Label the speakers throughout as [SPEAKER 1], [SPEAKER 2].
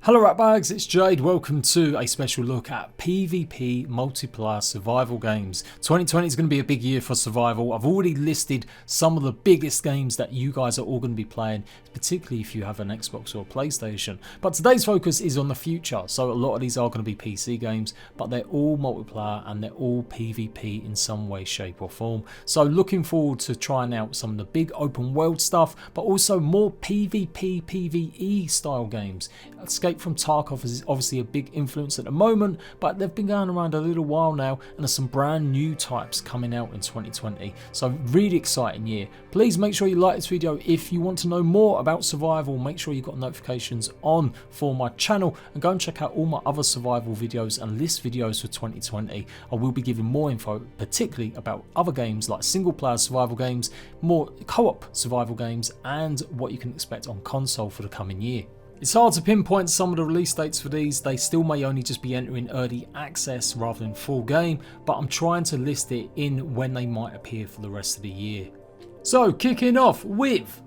[SPEAKER 1] Hello ratbags, it's Jade. Welcome to a special look at PvP multiplayer survival games. 2020 is going to be a big year for survival. I've already listed some of the biggest games that you guys are all going to be playing, particularly if you have an Xbox or a PlayStation. But today's focus is on the future, so a lot of these are going to be PC games, but they're all multiplayer and they're all PvP in some way, shape or form. So looking forward to trying out some of the big open world stuff, but also more PvP, PvE style games. Escape from Tarkov is obviously a big influence at the moment, but they've been going around a little while now, and there's some brand new types coming out in 2020. So really exciting year. Please make sure you like this video. If you want to know more about survival, make sure you've got notifications on for my channel, and go and check out all my other survival videos and list videos for 2020. I will be giving more info, particularly about other games like single player survival games, more co-op survival games, and what you can expect on console for the coming year. It's hard to pinpoint some of the release dates for these. They still may only just be entering early access rather than full game, but I'm trying to list it in when they might appear for the rest of the year. So kicking off with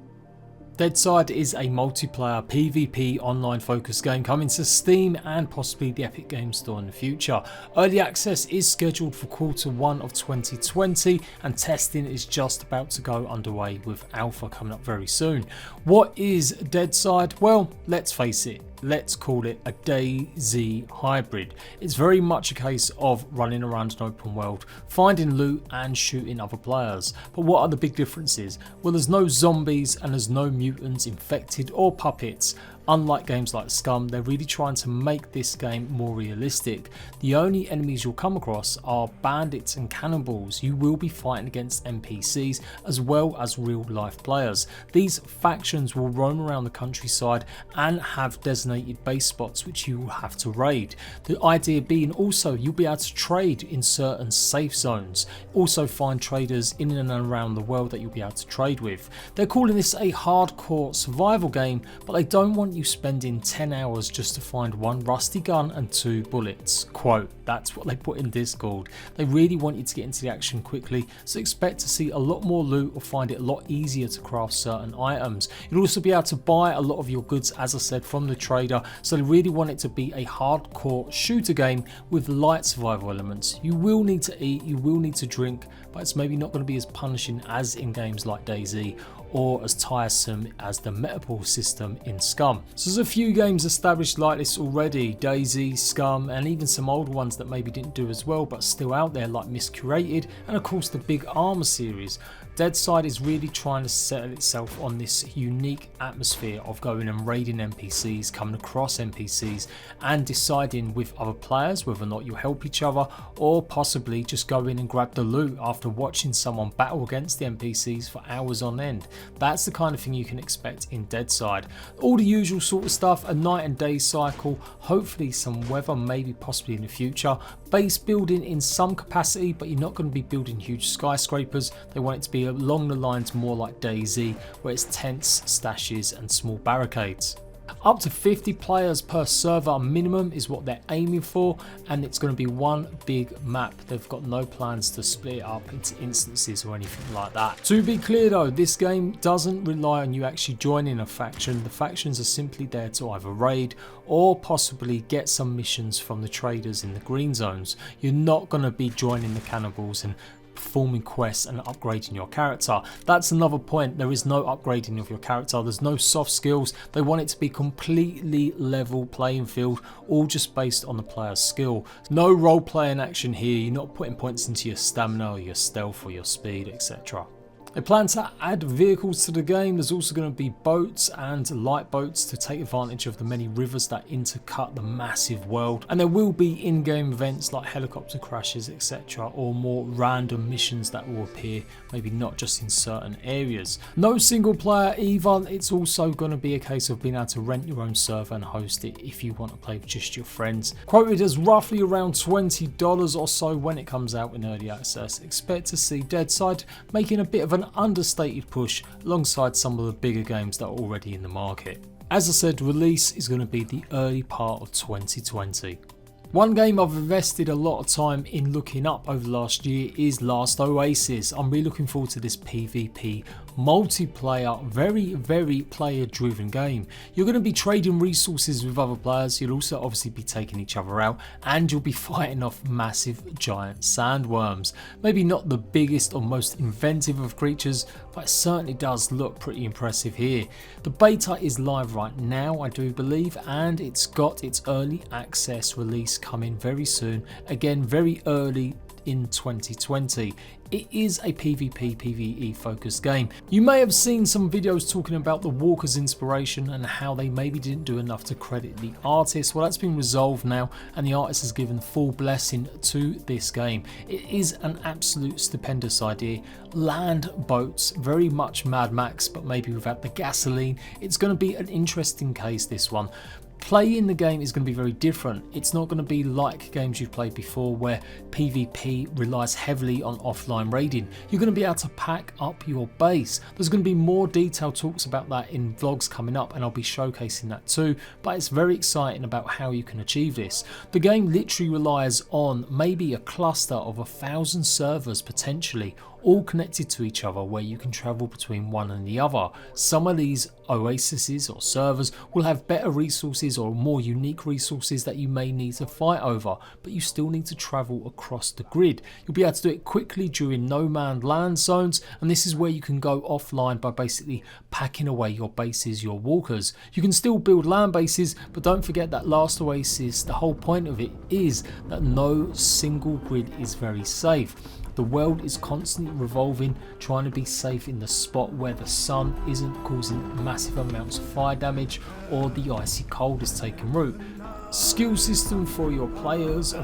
[SPEAKER 1] Deadside is a multiplayer PvP online focused game coming to Steam and possibly the Epic Games Store in the future. Early access is scheduled for Q1 of 2020 and testing is just about to go underway with alpha coming up very soon. What is Deadside? Well, let's face it. Let's call it a DayZ hybrid. It's very much a case of running around an open world, finding loot and shooting other players. But what are the big differences? Well, there's no zombies and there's no mutants, infected or puppets. Unlike games like Scum, they're really trying to make this game more realistic. The only enemies you'll come across are bandits and cannibals. You will be fighting against NPCs as well as real life players. These factions will roam around the countryside and have designated base spots which you will have to raid. The idea being also you'll be able to trade in certain safe zones. Also find traders in and around the world that you'll be able to trade with. They're calling this a hardcore survival game, but they don't want you spending 10 hours just to find one rusty gun and 2 bullets. Quote, that's what they put in Discord. They really want you to get into the action quickly, so expect to see a lot more loot or find it a lot easier to craft certain items. You'll also be able to buy a lot of your goods, as I said, from the trader, so they really want it to be a hardcore shooter game with light survival elements. You will need to eat, you will need to drink, but it's maybe not going to be as punishing as in games like DayZ or as tiresome as the Metapol system in Scum. So there's a few games established like this already, DayZ, Scum, and even some older ones that maybe didn't do as well but still out there like Miscurated, and of course the big Armour series. Deadside is really trying to settle itself on this unique atmosphere of going and raiding NPCs, coming across NPCs and deciding with other players whether or not you help each other or possibly just go in and grab the loot after watching someone battle against the NPCs for hours on end. That's the kind of thing you can expect in Deadside. All the usual sort of stuff, a night and day cycle, hopefully some weather, maybe possibly in the future, base building in some capacity, but you're not going to be building huge skyscrapers. They want it to be along the lines more like DayZ, where it's tents, stashes and small barricades. Up to 50 players per server minimum is what they're aiming for, and it's going to be one big map. They've got no plans to split it up into instances or anything like that. To be clear though, this game doesn't rely on you actually joining a faction. The factions are simply there to either raid or possibly get some missions from the traders in the green zones. You're not going to be joining the cannibals and performing quests and upgrading your character. That's another point. There is no upgrading of your character. There's no soft skills. They want it to be completely level playing field, all just based on the player's skill. No role playing action here. You're not putting points into your stamina or your stealth or your speed, etc. They plan to add vehicles to the game. There's also going to be boats and light boats to take advantage of the many rivers that intercut the massive world. And there will be in-game events like helicopter crashes, etc. or more random missions that will appear, maybe not just in certain areas. No single player either. It's also going to be a case of being able to rent your own server and host it if you want to play with just your friends. Quoted as roughly around $20 or so when it comes out in early access. Expect to see Deadside making a bit of an understated push alongside some of the bigger games that are already in the market. As I said, release is going to be the early part of 2020. One game I've invested a lot of time in looking up over the last year is Last Oasis. I'm really looking forward to this PvP multiplayer, very player driven game. You're going to be trading resources with other players, you'll also obviously be taking each other out, and you'll be fighting off massive giant sandworms. Maybe not the biggest or most inventive of creatures, but it certainly does look pretty impressive here. The beta is live right now, I do believe, and it's got its early access release coming very soon, again very early in 2020. It is a PvP PvE focused game. You may have seen some videos talking about the Walker's inspiration and how they maybe didn't do enough to credit the artist. Well, that's been resolved now, and the artist has given full blessing to this game. It is an absolute stupendous idea. Land boats, very much Mad Max, but maybe without the gasoline. It's going to be an interesting case, this one. Play in the game is going to be very different. It's not going to be like games you've played before where PvP relies heavily on offline raiding. You're going to be able to pack up your base. There's going to be more detailed talks about that in vlogs coming up, and I'll be showcasing that too, but it's very exciting about how you can achieve this. The game literally relies on maybe a cluster of 1,000 servers potentially, all connected to each other, where you can travel between one and the other. Some of these oases or servers will have better resources or more unique resources that you may need to fight over, but you still need to travel across the grid. You'll be able to do it quickly during no manned land zones, and this is where you can go offline by basically packing away your bases, your walkers. You can still build land bases, but don't forget that last oasis, the whole point of it is that no single grid is very safe. The world is constantly revolving, trying to be safe in the spot where the sun isn't causing massive amounts of fire damage or the icy cold is taking root. Skill system for your players, a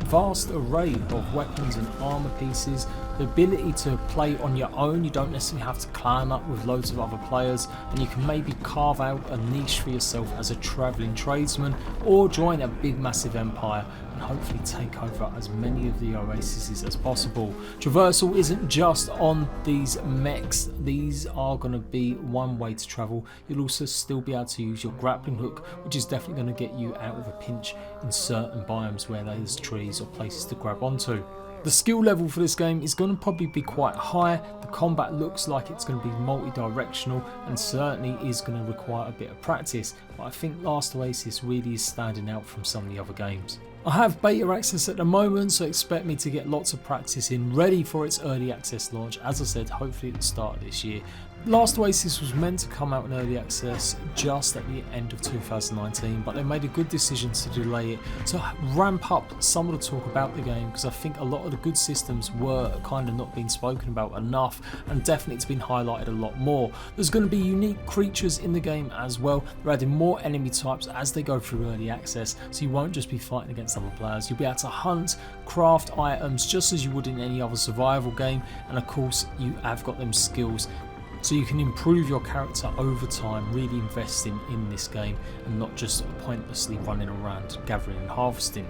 [SPEAKER 1] vast array of weapons and armor pieces, the ability to play on your own. You don't necessarily have to clan up with loads of other players, and you can maybe carve out a niche for yourself as a travelling tradesman, or join a big massive empire and hopefully take over as many of the oases as possible. Traversal isn't just on these mechs, these are going to be one way to travel. You'll also still be able to use your grappling hook, which is definitely going to get you out of a pinch in certain biomes where there's trees or places to grab onto. The skill level for this game is going to probably be quite high. The combat looks like it's going to be multi-directional and certainly is going to require a bit of practice, but I think Last Oasis really is standing out from some of the other games. I have beta access at the moment, so expect me to get lots of practice in, ready for its early access launch, as I said, hopefully at the start of this year. Last Oasis was meant to come out in early access just at the end of 2019, but they made a good decision to delay it to ramp up some of the talk about the game, because I think a lot of the good systems were kind of not being spoken about enough, and definitely it's been highlighted a lot more. There's going to be unique creatures in the game as well. They're adding more enemy types as they go through early access, so you won't just be fighting against other players. You'll be able to hunt, craft items just as you would in any other survival game, and of course you have got them skills so you can improve your character over time, really investing in this game and not just pointlessly running around gathering and harvesting.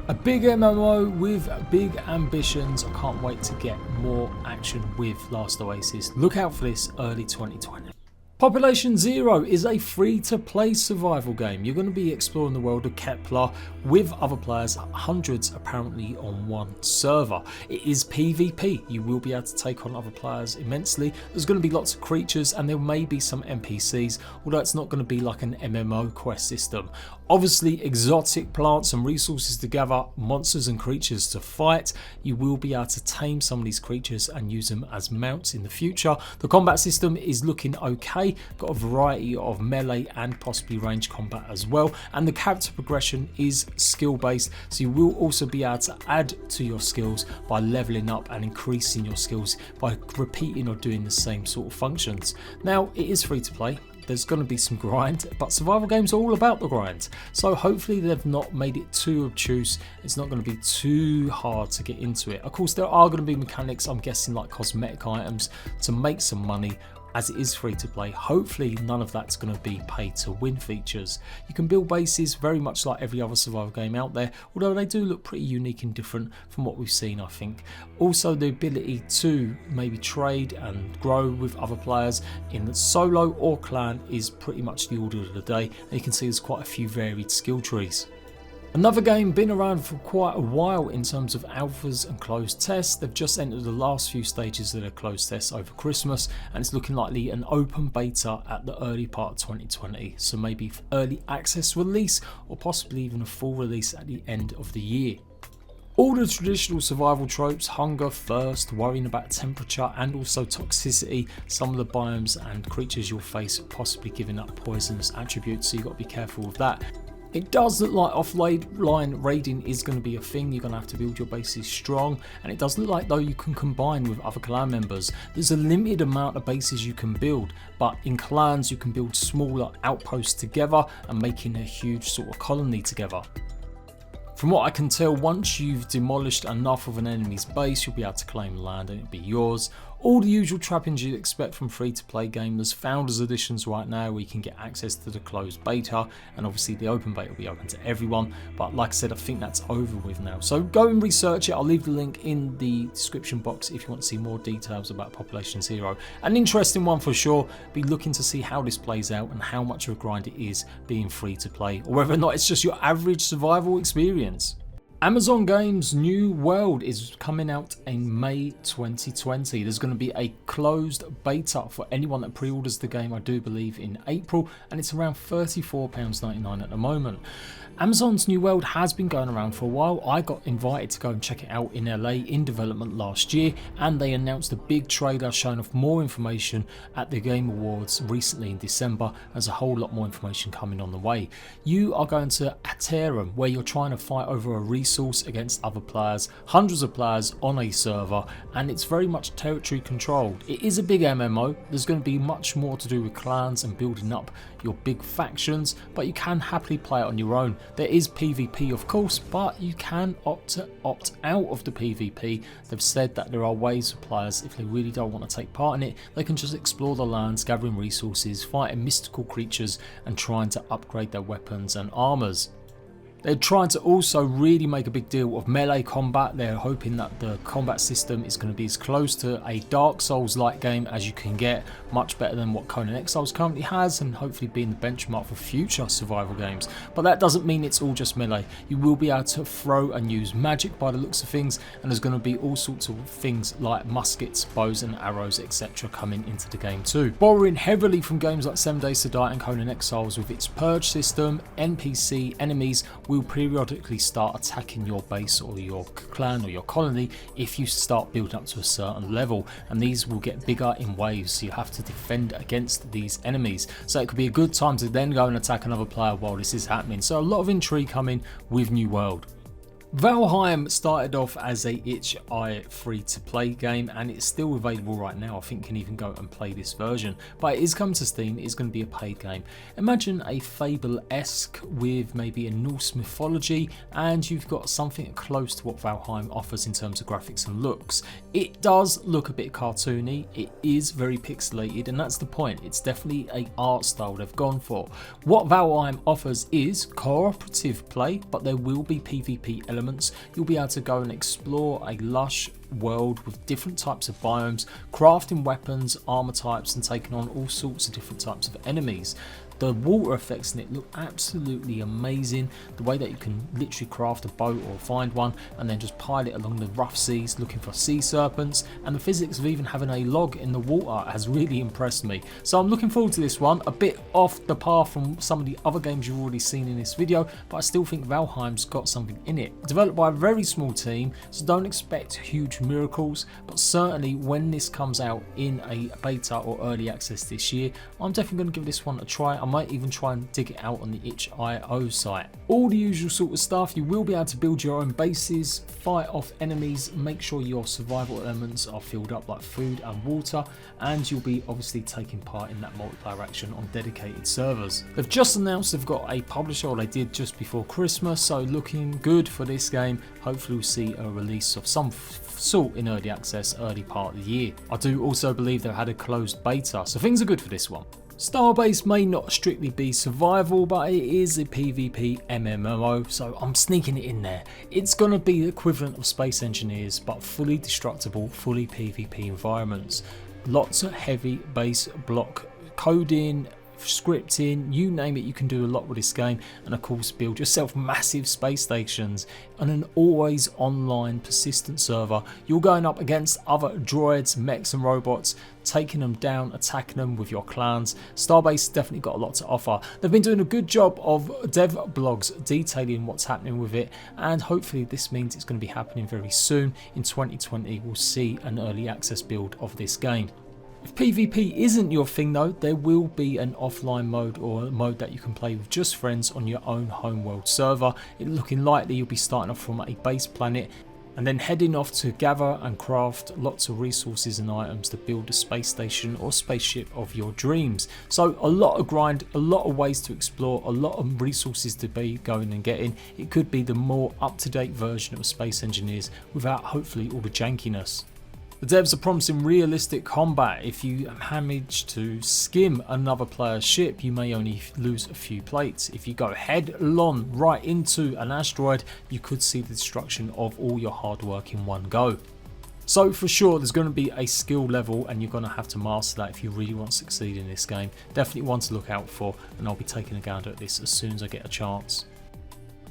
[SPEAKER 1] A big MMO with big ambitions. I can't wait to get more action with Last Oasis. Look out for this early 2020. Population Zero is a free-to-play survival game. You're going to be exploring the world of Kepler with other players, hundreds apparently on one server. It is PvP. You will be able to take on other players immensely. There's going to be lots of creatures and there may be some NPCs, although it's not going to be like an MMO quest system. Obviously, exotic plants and resources to gather, monsters and creatures to fight. You will be able to tame some of these creatures and use them as mounts in the future. The combat system is looking okay. Got a variety of melee and possibly range combat as well, and the character progression is skill based, so you will also be able to add to your skills by leveling up and increasing your skills by repeating or doing the same sort of functions. Now, it is free to play. There's going to be some grind, but survival games are all about the grind, so hopefully they've not made it too obtuse. It's not going to be too hard to get into it. Of course, there are going to be mechanics, I'm guessing, like cosmetic items to make some money, as it is free to play. Hopefully none of that's going to be pay to win features. You can build bases very much like every other survival game out there, although they do look pretty unique and different from what we've seen, I think. Also, the ability to maybe trade and grow with other players in solo or clan is pretty much the order of the day, and you can see there's quite a few varied skill trees. Another game been around for quite a while in terms of alphas and closed tests. They've just entered the last few stages of their closed tests over Christmas, and it's looking likely an open beta at the early part of 2020. So maybe early access release or possibly even a full release at the end of the year. All the traditional survival tropes, hunger, thirst, worrying about temperature and also toxicity, some of the biomes and creatures you'll face possibly giving up poisonous attributes, so you've got to be careful with that. It does look like offline raiding is going to be a thing. You're going to have to build your bases strong, and it does look like though you can combine with other clan members. There's a limited amount of bases you can build, but in clans you can build smaller outposts together and making a huge sort of colony together. From what I can tell, once you've demolished enough of an enemy's base, you'll be able to claim land and it'll be yours. All the usual trappings you'd expect from free-to-play game. There's Founders Editions right now where you can get access to the closed beta, and obviously the open beta will be open to everyone, but like I said, I think that's over with now. So go and research it. I'll leave the link in the description box if you want to see more details about Population Zero. An interesting one for sure. Be looking to see how this plays out and how much of a grind it is being free-to-play, or whether or not it's just your average survival experience. Amazon Games' New World is coming out in May 2020. There's going to be a closed beta for anyone that pre-orders the game, I do believe, in April, and it's around £34.99 at the moment. Amazon's New World has been going around for a while. I got invited to go and check it out in LA in development last year, and they announced a big trailer showing off more information at the Game Awards recently in December. There's a whole lot more information coming on the way. You are going to Aterum, where you're trying to fight over a resource against other players, hundreds of players on a server, and it's very much territory controlled. It is a big MMO. There's going to be much more to do with clans and building up your big factions, but you can happily play it on your own. There is PvP of course, but you can opt out of the PvP. They've said that there are ways for players, if they really don't want to take part in it, they can just explore the lands, gathering resources, fighting mystical creatures and trying to upgrade their weapons and armors. They're trying to also really make a big deal of melee combat. They're hoping that the combat system is going to be as close to a Dark Souls-like game as you can get, much better than what Conan Exiles currently has, and hopefully being the benchmark for future survival games. But that doesn't mean it's all just melee. You will be able to throw and use magic by the looks of things, and there's going to be all sorts of things like muskets, bows and arrows, etc. coming into the game too. Borrowing heavily from games like 7 Days to Die and Conan Exiles with its purge system, NPC enemies will periodically start attacking your base or your clan or your colony if you start building up to a certain level, and these will get bigger in waves, so you have to defend against these enemies. So it could be a good time to then go and attack another player while this is happening. So a lot of intrigue coming with New World. Valheim started off as a itch.io free-to-play game, and it's still available right now. I think you can even go and play this version, but it is coming to Steam. It is going to be a paid game. Imagine a Fable-esque with maybe a Norse mythology, and you've got something close to what Valheim offers in terms of graphics and looks. It does look a bit cartoony, it is very pixelated, and that's the point. It's definitely an art style they've gone for. What Valheim offers is cooperative play, but there will be PvP elements. You'll be able to go and explore a lush world with different types of biomes, crafting weapons, armor types, and taking on all sorts of different types of enemies. The water effects in it look absolutely amazing. The way that you can literally craft a boat or find one and then just pilot it along the rough seas looking for sea serpents, and the physics of even having a log in the water has really impressed me. So I'm looking forward to this one. A bit off the path from some of the other games you've already seen in this video, but I still think Valheim's got something in it. Developed by a very small team, so don't expect huge miracles, but certainly when this comes out in a beta or early access this year, I'm definitely going to give this one a try. I might even try and dig it out on the itch.io site. All the usual sort of stuff. You will be able to build your own bases, fight off enemies, make sure your survival elements are filled up like food and water, and you'll be obviously taking part in that multiplayer action on dedicated servers. They've just announced they've got a publisher, or they did just before Christmas, so looking good for this game. Hopefully we'll see a release of some sort in early access early part of the year. I do also believe they've had a closed beta, so things are good for this one. STARBASE may not strictly be survival, but it is a PvP MMO, so I'm sneaking it in there. It's going to be the equivalent of Space Engineers, but fully destructible, fully PvP environments. Lots of heavy base block coding, scripting, you name it, you can do a lot with this game. And of course build yourself massive space stations on an always online persistent server. You're going up against other droids, mechs and robots, taking them down, attacking them with your clans. STARBASE definitely got a lot to offer. They've been doing a good job of dev blogs detailing what's happening with it, and hopefully this means it's going to be happening very soon. In 2020 we'll see an early access build of this game. If PvP isn't your thing though, there will be an offline mode, or a mode that you can play with just friends on your own homeworld server. It looking likely you'll be starting off from a base planet and then heading off to gather and craft lots of resources and items to build a space station or spaceship of your dreams. So a lot of grind, a lot of ways to explore, a lot of resources to be going and getting. It could be the more up-to-date version of Space Engineers without hopefully all the jankiness. The devs are promising realistic combat. If you manage to skim another player's ship, you may only lose a few plates. If you go headlong right into an asteroid, you could see the destruction of all your hard work in one go. So for sure there's going to be a skill level, and you're going to have to master that if you really want to succeed in this game. Definitely one to look out for, and I'll be taking a gander at this as soon as I get a chance.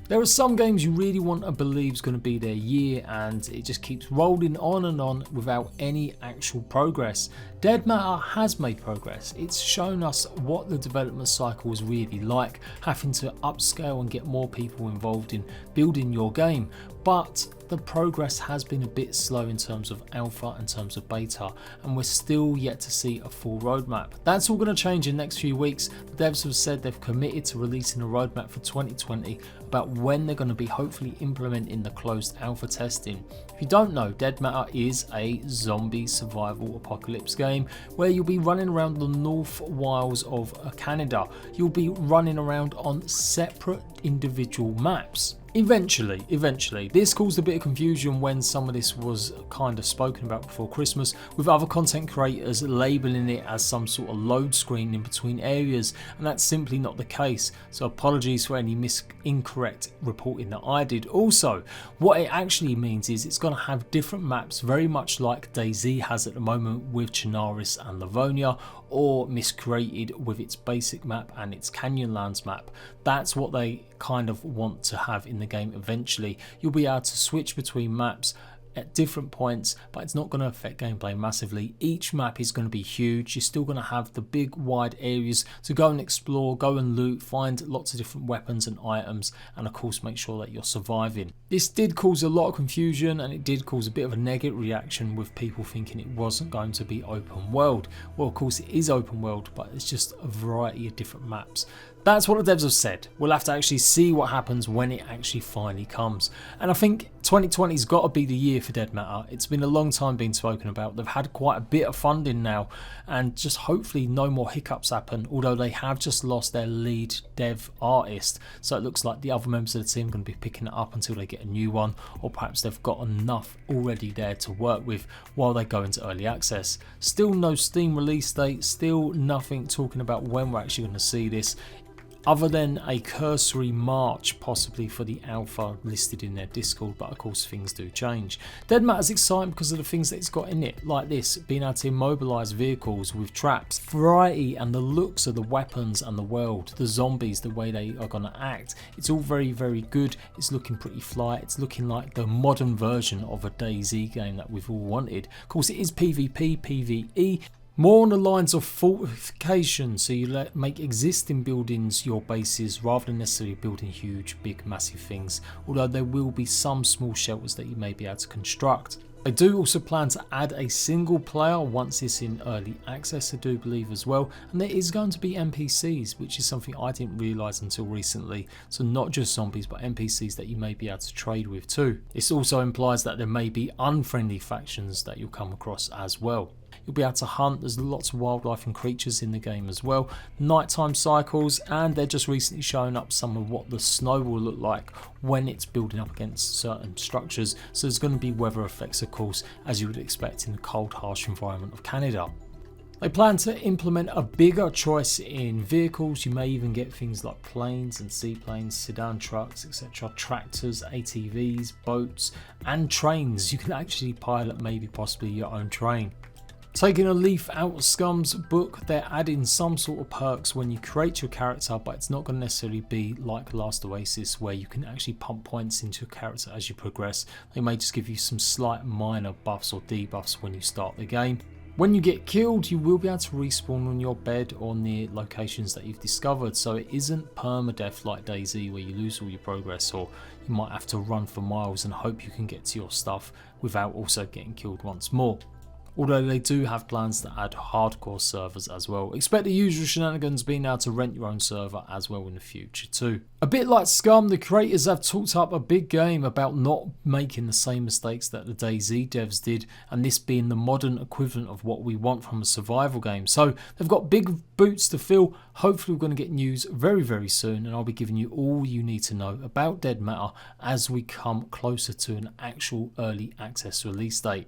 [SPEAKER 1] There are some games you really want to believe is going to be their year, and it just keeps rolling on and on without any actual progress. Dead Matter has made progress. It's shown us what the development cycle is really like, having to upscale and get more people involved in building your game. But the progress has been a bit slow in terms of alpha, in terms of beta, and we're still yet to see a full roadmap. That's all going to change in the next few weeks. The devs have said they've committed to releasing a roadmap for 2020 about when they're going to be hopefully implementing the closed alpha testing. If you don't know, Dead Matter is a zombie survival apocalypse game where you'll be running around the North Wilds of Canada. You'll be running around on separate individual maps. Eventually, this caused a bit of confusion when some of this was kind of spoken about before Christmas, with other content creators labelling it as some sort of load screen in between areas, and that's simply not the case. So apologies for any incorrect reporting that I did. Also, what it actually means is it's going to have different maps, very much like DayZ has at the moment with Chernarus and Livonia, or miscreated with its basic map and its Canyonlands map. That's what they kind of want to have in the game eventually. You'll be able to switch between maps at different points, but it's not going to affect gameplay massively. Each map is going to be huge. You're still going to have the big wide areas to go and explore, go and loot, find lots of different weapons and items, and of course make sure that you're surviving. This did cause a lot of confusion, and it did cause a bit of a negative reaction with people thinking it wasn't going to be open world. Well, of course it is open world, but it's just a variety of different maps. That's what the devs have said. We'll have to actually see what happens when it actually finally comes. And I think 2020's got to be the year for Dead Matter. It's been a long time being spoken about. They've had quite a bit of funding now, and just hopefully no more hiccups happen, although they have just lost their lead dev artist. So it looks like the other members of the team are going to be picking it up until they get a new one, or perhaps they've got enough already there to work with while they go into early access. Still no Steam release date, still nothing talking about when we're actually going to see this, other than a cursory March possibly for the alpha listed in their Discord, but of course things do change. Dead Matter's exciting because of the things that it's got in it, like this, being able to immobilise vehicles with traps, variety and the looks of the weapons and the world, the zombies, the way they are going to act. It's all very, very good. It's looking pretty fly. It's looking like the modern version of a DayZ game that we've all wanted. Of course it is PvP, PvE, more on the lines of fortification, so you make existing buildings your bases rather than necessarily building huge, big, massive things, although there will be some small shelters that you may be able to construct. I do also plan to add a single player once it's in early access, I do believe as well, and there is going to be NPCs, which is something I didn't realise until recently. So not just zombies, but NPCs that you may be able to trade with too. This also implies that there may be unfriendly factions that you'll come across as well. You'll be able to hunt, there's lots of wildlife and creatures in the game as well. Nighttime cycles, and they're just recently showing up some of what the snow will look like when it's building up against certain structures. So there's going to be weather effects, of course, as you would expect in the cold, harsh environment of Canada. They plan to implement a bigger choice in vehicles. You may even get things like planes and seaplanes, sedan trucks, etc., tractors, ATVs, boats, and trains. You can actually pilot maybe possibly your own train. Taking a leaf out of Scum's book, they're adding some sort of perks when you create your character, but it's not going to necessarily be like last OASIS where you can actually pump points into your character as you progress. They may just give you some slight minor buffs or debuffs when you start the game. When you get killed, you will be able to respawn on your bed or near locations that you've discovered, so it isn't permadeath like DayZ where you lose all your progress, or you might have to run for miles and hope you can get to your stuff without also getting killed once more. Although they do have plans to add hardcore servers as well. Expect the usual shenanigans being able to rent your own server as well in the future too. A bit like Scum, the creators have talked up a big game about not making the same mistakes that the DayZ devs did, and this being the modern equivalent of what we want from a survival game. So they've got big boots to fill. Hopefully we're going to get news very soon, and I'll be giving you all you need to know about Dead Matter as we come closer to an actual early access release date.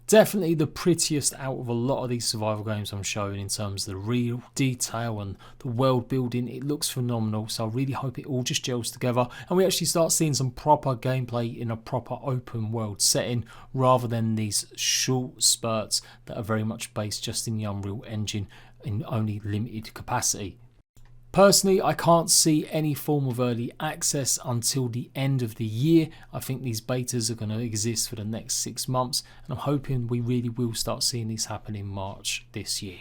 [SPEAKER 1] Definitely the prettiest out of a lot of these survival games I'm showing in terms of the real detail and the world building. It looks phenomenal, so I really hope it all just gels together and we actually start seeing some proper gameplay in a proper open world setting rather than these short spurts that are very much based just in the Unreal Engine in only limited capacity. Personally, I can't see any form of early access until the end of the year. I think these betas are going to exist for the next 6 months, and I'm hoping we really will start seeing these happen in March this year.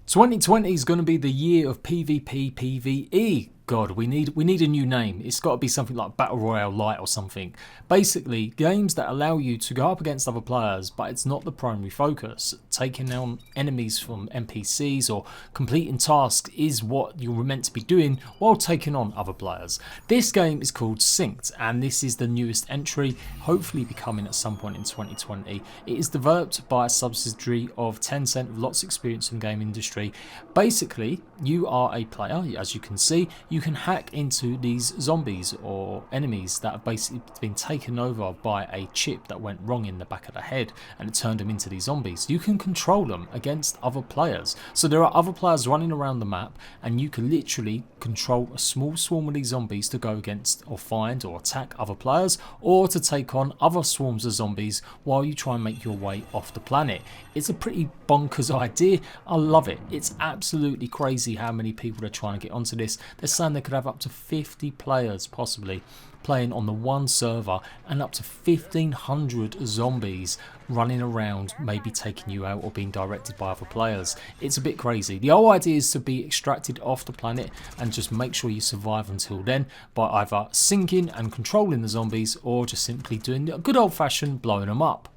[SPEAKER 1] 2020 is going to be the year of PvP PvE. God, we need a new name. It's got to be something like Battle Royale Lite or something. Basically, games that allow you to go up against other players, but it's not the primary focus. Taking down enemies from NPCs or completing tasks is what you're meant to be doing while taking on other players. This game is called Synced, and this is the newest entry, hopefully becoming at some point in 2020. It is developed by a subsidiary of Tencent with lots of experience in the game industry. Basically, you are a player, as you can see. You can hack into these zombies or enemies that have basically been taken over by a chip that went wrong in the back of the head and it turned them into these zombies. You can control them against other players. So there are other players running around the map and you can literally control a small swarm of these zombies to go against or find or attack other players or to take on other swarms of zombies while you try and make your way off the planet. It's a pretty bonkers idea. I love it. It's absolutely crazy how many people are trying to get onto this. They're saying they could have up to 50 players possibly playing on the one server and up to 1,500 zombies running around, maybe taking you out or being directed by other players. It's a bit crazy. The whole idea is to be extracted off the planet and just make sure you survive until then by either sinking and controlling the zombies or just simply doing a good old-fashioned blowing them up.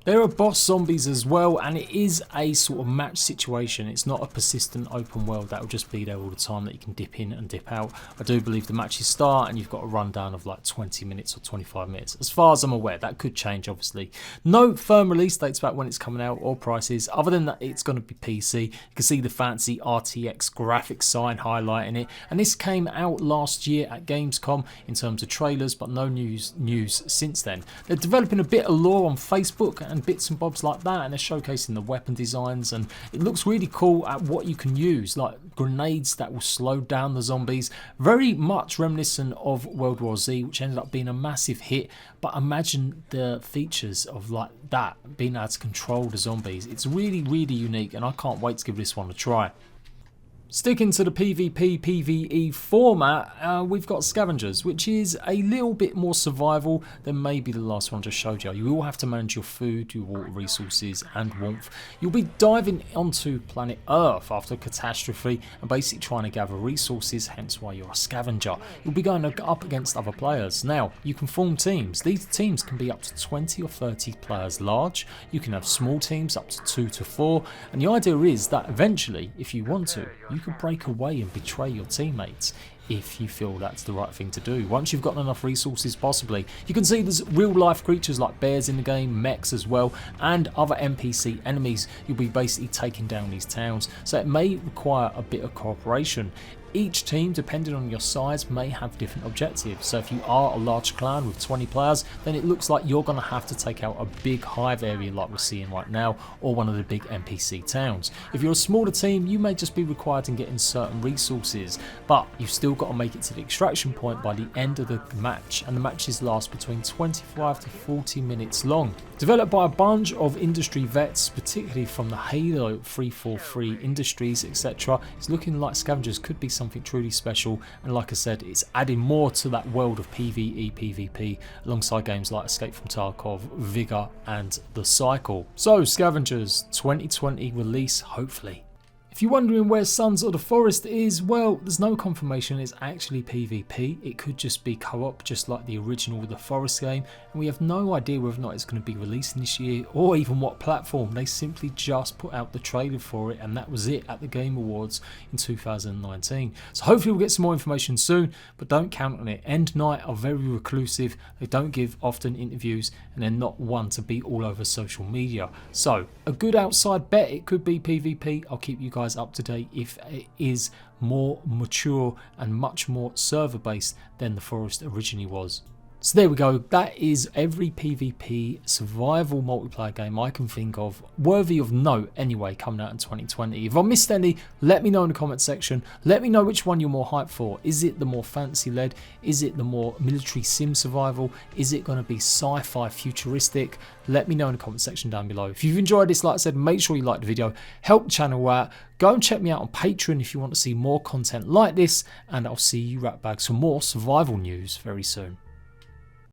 [SPEAKER 1] There are boss zombies as well, and it is a sort of match situation. It's not a persistent open world that will just be there all the time that you can dip in and dip out. I do believe the matches start and you've got a rundown of like 20 minutes or 25 minutes. As far as I'm aware, that could change obviously. No firm release dates about when it's coming out or prices. Other than that, it's going to be PC. You can see the fancy RTX graphics sign highlighting it. And this came out last year at Gamescom in terms of trailers, but no news since then. They're developing a bit of lore on Facebook and bits and bobs like that, and they're showcasing the weapon designs, and it looks really cool at what you can use, like grenades that will slow down the zombies, very much reminiscent of World War Z, which ended up being a massive hit. But imagine the features of like that, being able to control the zombies. It's really unique, and I can't wait to give this one a try. Sticking to the PvP PvE format, we've got Scavengers, which is a little bit more survival than maybe the last one I just showed you. You will have to manage your food, your water resources and warmth. You'll be diving onto planet Earth after a catastrophe and basically trying to gather resources, hence why you're a scavenger. You'll be going up against other players. Now, you can form teams. These teams can be up to 20 or 30 players large. You can have small teams up to 2 to 4, and the idea is that eventually, if you want to, you can break away and betray your teammates if you feel that's the right thing to do. Once you've got enough resources, possibly. You can see there's real life creatures like bears in the game, mechs as well, and other NPC enemies. You'll be basically taking down these towns, so it may require a bit of cooperation. Each team, depending on your size, may have different objectives. So if you are a large clan with 20 players, then it looks like you're going to have to take out a big hive area like we're seeing right now, or one of the big NPC towns. If you're a smaller team, you may just be required in getting certain resources, but you've still got to make it to the extraction point by the end of the match, and the matches last between 25 to 40 minutes long. Developed by a bunch of industry vets, particularly from the Halo 343 Industries, etc., it's looking like Scavengers could be something truly special, and like I said, it's adding more to that world of PvE, PvP, alongside games like Escape from Tarkov, Vigor, and The Cycle. So, Scavengers 2020 release, hopefully. If you're wondering where Sons of the Forest is, well, there's no confirmation it's actually PvP. It could just be co-op, just like the original The Forest game, and we have no idea whether or not it's going to be releasing this year, or even what platform. They simply just put out the trailer for it, and that was it at the Game Awards in 2019. So hopefully we'll get some more information soon, but don't count on it. End Night are very reclusive, they don't give often interviews, and they're not one to be all over social media. So, a good outside bet it could be PvP. I'll keep you guys up to date if it is more mature and much more server based than the Forest originally was. So there we go, that is every PvP survival multiplayer game I can think of, worthy of note anyway, coming out in 2020. If I missed any, let me know in the comment section. Let me know which one you're more hyped for. Is it the more fantasy led? Is it the more military sim survival? Is it going to be sci-fi futuristic? Let me know in the comment section down below. If you've enjoyed this, like I said, make sure you like the video, help the channel out. Go and check me out on Patreon if you want to see more content like this, and I'll see you ratbags for more survival news very soon.